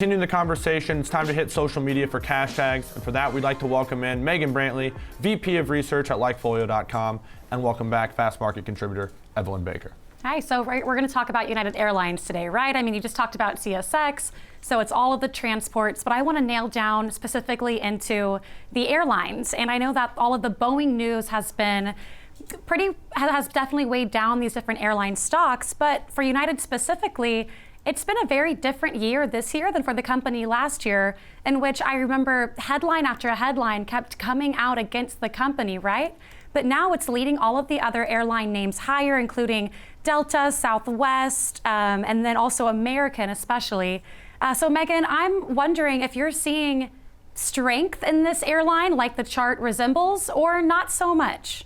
Continuing the conversation, it's time to hit social media for cash tags. And for that, we'd like to welcome in Megan Brantley, VP of Research at LikeFolio.com, and welcome back Fast Market contributor Evelyn Baker. Hi, so we're going to talk about United Airlines today, right? I mean, you just talked about CSX, so it's all of the transports, but I want to nail down specifically into the airlines. And I know that all of the Boeing news has definitely weighed down these different airline stocks, but for United specifically, it's been a very different year this year than for the company last year, in which I remember headline after headline kept coming out against the company, right? But now it's leading all of the other airline names higher, including Delta, Southwest, and then also American especially. So Megan, I'm wondering if you're seeing strength in this airline like the chart resembles, or not so much?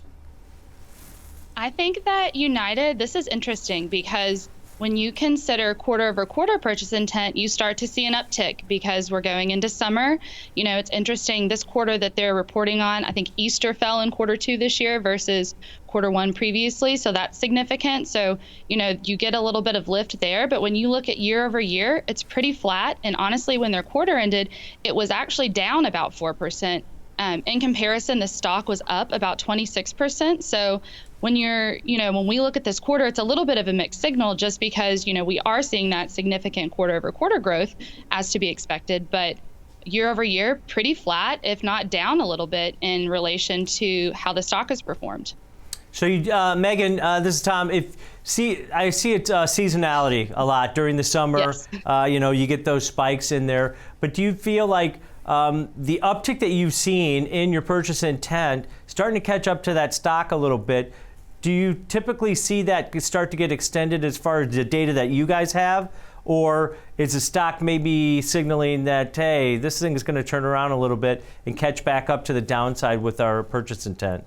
I think that United, this is interesting because when you consider quarter-over-quarter purchase intent, you start to see an uptick because we're going into summer. You know, it's interesting this quarter that they're reporting on. I think Easter fell in Q2 this year versus Q1 previously, so that's significant. So, you know, you get a little bit of lift there, but when you look at year over year, it's pretty flat. And honestly, when their quarter ended, it was actually down about 4%. In comparison, the stock was up about 26%. So when when we look at this quarter, it's a little bit of a mixed signal just because, we are seeing that significant quarter over quarter growth as to be expected, but year over year, pretty flat, if not down a little bit in relation to how the stock has performed. So, Megan, this is Tom. I see it seasonality a lot during the summer. Yes. You get those spikes in there. But do you feel like the uptick that you've seen in your purchase intent starting to catch up to that stock a little bit? Do you typically see that start to get extended as far as the data that you guys have? Or is the stock maybe signaling that, hey, this thing is going to turn around a little bit and catch back up to the downside with our purchase intent?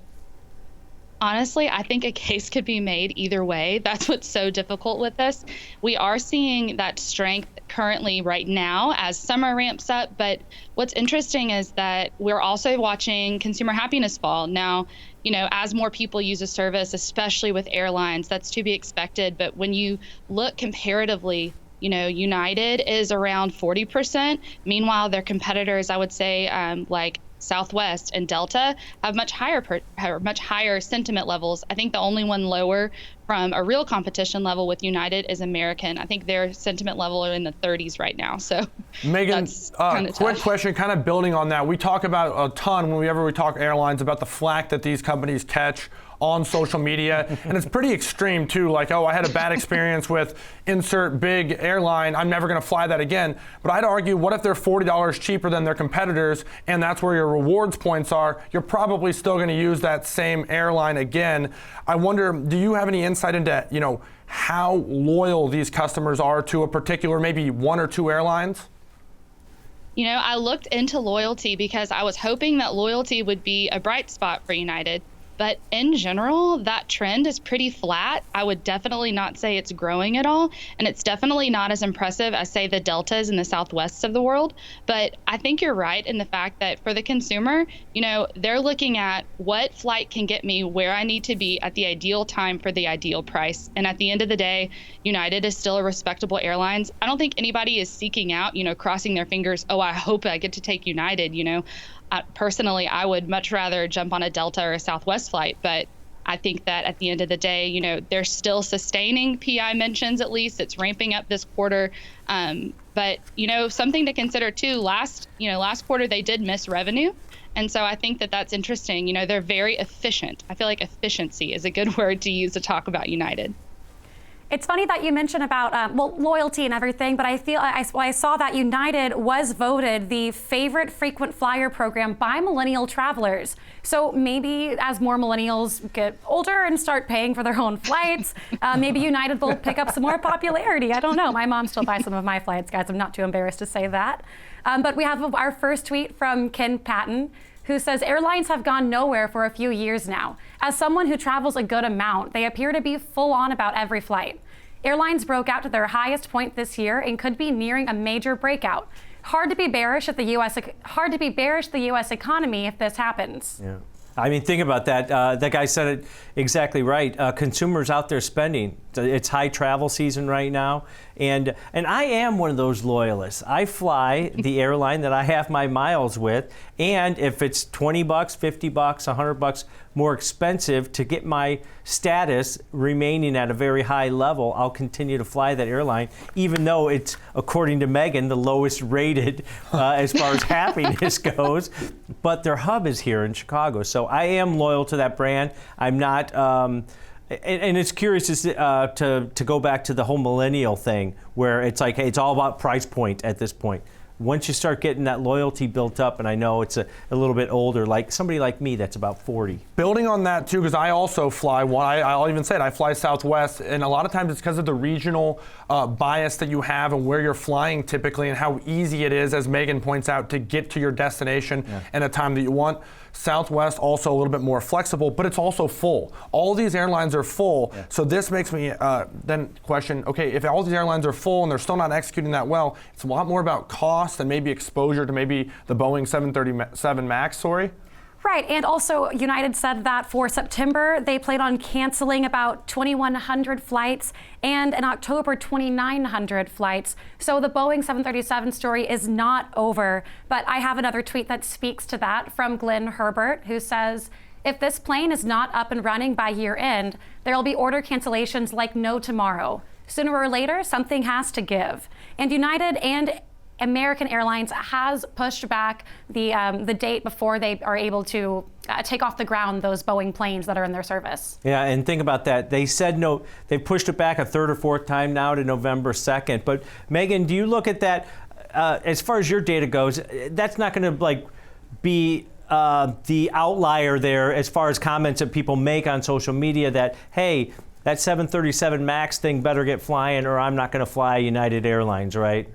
Honestly, I think a case could be made either way. That's what's so difficult with this. We are seeing that strength currently right now as summer ramps up. But what's interesting is that we're also watching consumer happiness fall. Now, as more people use a service, especially with airlines, that's to be expected. But when you look comparatively, United is around 40%. Meanwhile, their competitors, I would say, like Southwest and Delta, have much higher sentiment levels. I think the only one lower from a real competition level with United is American. I think their sentiment level are in the 30s right now. So, Megan, quick question, kind of building on that. We talk about a ton whenever we talk airlines about the flack that these companies catch on social media, and it's pretty extreme too, like, oh, I had a bad experience with insert big airline, I'm never going to fly that again. But I'd argue, what if they're $40 cheaper than their competitors, and that's where your rewards points are? You're probably still going to use that same airline again. I wonder, do you have any insight into how loyal these customers are to a particular, maybe one or two airlines? I looked into loyalty because I was hoping that loyalty would be a bright spot for United. But in general, that trend is pretty flat. I would definitely not say it's growing at all. And it's definitely not as impressive as, say, the Deltas and the Southwests of the world. But I think you're right in the fact that for the consumer, they're looking at what flight can get me where I need to be at the ideal time for the ideal price. And at the end of the day, United is still a respectable airline. I don't think anybody is seeking out, crossing their fingers, oh, I hope I get to take United, Personally, I would much rather jump on a Delta or a Southwest flight, but I think that at the end of the day, they're still sustaining PI mentions, at least. It's ramping up this quarter. But, something to consider too, last quarter they did miss revenue. And so I think that that's interesting. They're very efficient. I feel like efficiency is a good word to use to talk about United. It's funny that you mentioned about loyalty and everything, but I saw that United was voted the favorite frequent flyer program by millennial travelers. So maybe as more millennials get older and start paying for their own flights, maybe United will pick up some more popularity. I don't know. My mom still buys some of my flights, guys. I'm not too embarrassed to say that. But we have our first tweet from Ken Patton, who says airlines have gone nowhere for a few years now. As someone who travels a good amount, they appear to be full on about every flight. Airlines broke out to their highest point this year and could be nearing a major breakout. Hard to be bearish the U.S. economy if this happens. Yeah. I mean, think about that. That guy said it exactly right. Consumers out there spending. it's high travel season right now, and I am one of those loyalists. I fly the airline that I have my miles with, and if it's $20, $50, $100 more expensive to get my status remaining at a very high level, I'll continue to fly that airline, even though it's, according to Megan, the lowest rated as far as happiness goes. But their hub is here in Chicago, so I am loyal to that brand. I'm not. And it's curious to go back to the whole millennial thing, where it's like, hey, it's all about price point at this point. Once you start getting that loyalty built up, and I know it's a little bit older, like somebody like me that's about 40. Building on that too, because I also fly one. I'll even say it, I fly Southwest, and a lot of times it's because of the regional bias that you have and where you're flying typically, and how easy it is, as Megan points out, to get to your destination in a time that you want. Southwest also a little bit more flexible, but it's also full. All these airlines are full, so this makes me then question, okay, if all these airlines are full and they're still not executing that well, it's a lot more about cost and maybe exposure to maybe the Boeing 737 MAX, sorry? Right, and also United said that for September, they plan on canceling about 2,100 flights, and in October, 2,900 flights. So the Boeing 737 story is not over. But I have another tweet that speaks to that from Glenn Herbert, who says, if this plane is not up and running by year end, there will be order cancellations like no tomorrow. Sooner or later, something has to give. And United and American Airlines has pushed back the date before they are able to take off the ground those Boeing planes that are in their service. Yeah, and think about that. They said no, they pushed it back a third or fourth time now to November 2nd. But Megan, do you look at that, as far as your data goes, that's not going to be the outlier there as far as comments that people make on social media that, hey, that 737 MAX thing better get flying or I'm not going to fly United Airlines, right?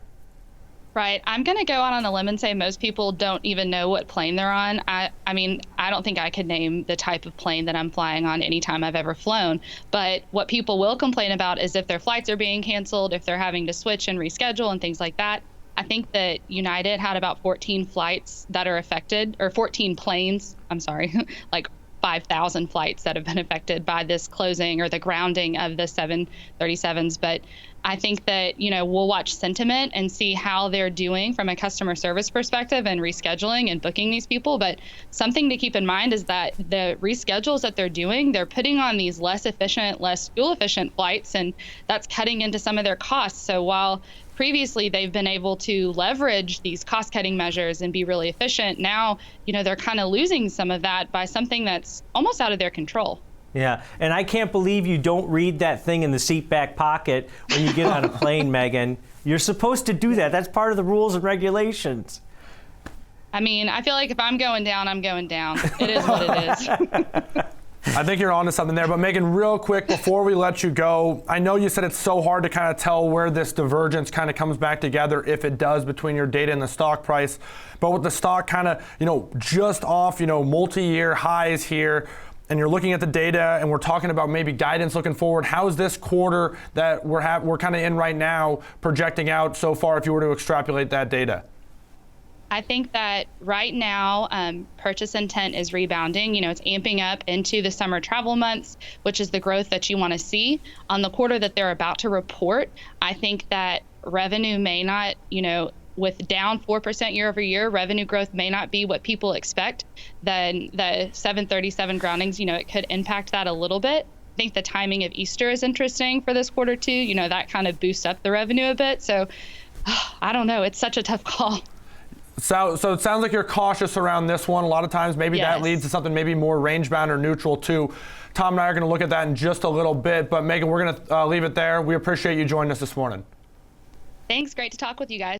Right. I'm going to go out on a limb and say most people don't even know what plane they're on. I mean, I don't think I could name the type of plane that I'm flying on anytime I've ever flown. But what people will complain about is if their flights are being canceled, if they're having to switch and reschedule and things like that. I think that United had about 14 flights that are affected, or 14 planes, I'm sorry, like 5,000 flights that have been affected by this closing or the grounding of the 737s. But I think that, we'll watch sentiment and see how they're doing from a customer service perspective and rescheduling and booking these people. But something to keep in mind is that the reschedules that they're doing, they're putting on these less efficient, less fuel efficient flights, and that's cutting into some of their costs. So while previously they've been able to leverage these cost cutting measures and be really efficient, now, they're kind of losing some of that by something that's almost out of their control. Yeah, and I can't believe you don't read that thing in the seat back pocket when you get on a plane, Megan. You're supposed to do that. That's part of the rules and regulations. I mean, I feel like if I'm going down, I'm going down. It is what it is. I think you're onto something there. But Megan, real quick, before we let you go, I know you said it's so hard to kind of tell where this divergence kind of comes back together, if it does, between your data and the stock price. But with the stock kind of, just off, multi-year highs here, and you're looking at the data and we're talking about maybe guidance looking forward, how's this quarter that we're kind of in right now projecting out so far if you were to extrapolate that data? I think that right now, purchase intent is rebounding. It's amping up into the summer travel months, which is the growth that you want to see. On the quarter that they're about to report, I think that revenue may not, with down 4% year over year, revenue growth may not be what people expect. Then the 737 groundings, it could impact that a little bit. I think the timing of Easter is interesting for this quarter too. That kind of boosts up the revenue a bit. So I don't know. It's such a tough call. So it sounds like you're cautious around this one. A lot of times maybe that leads to something maybe more range bound or neutral too. Tom and I are going to look at that in just a little bit. But Megan, we're going to leave it there. We appreciate you joining us this morning. Thanks. Great to talk with you guys.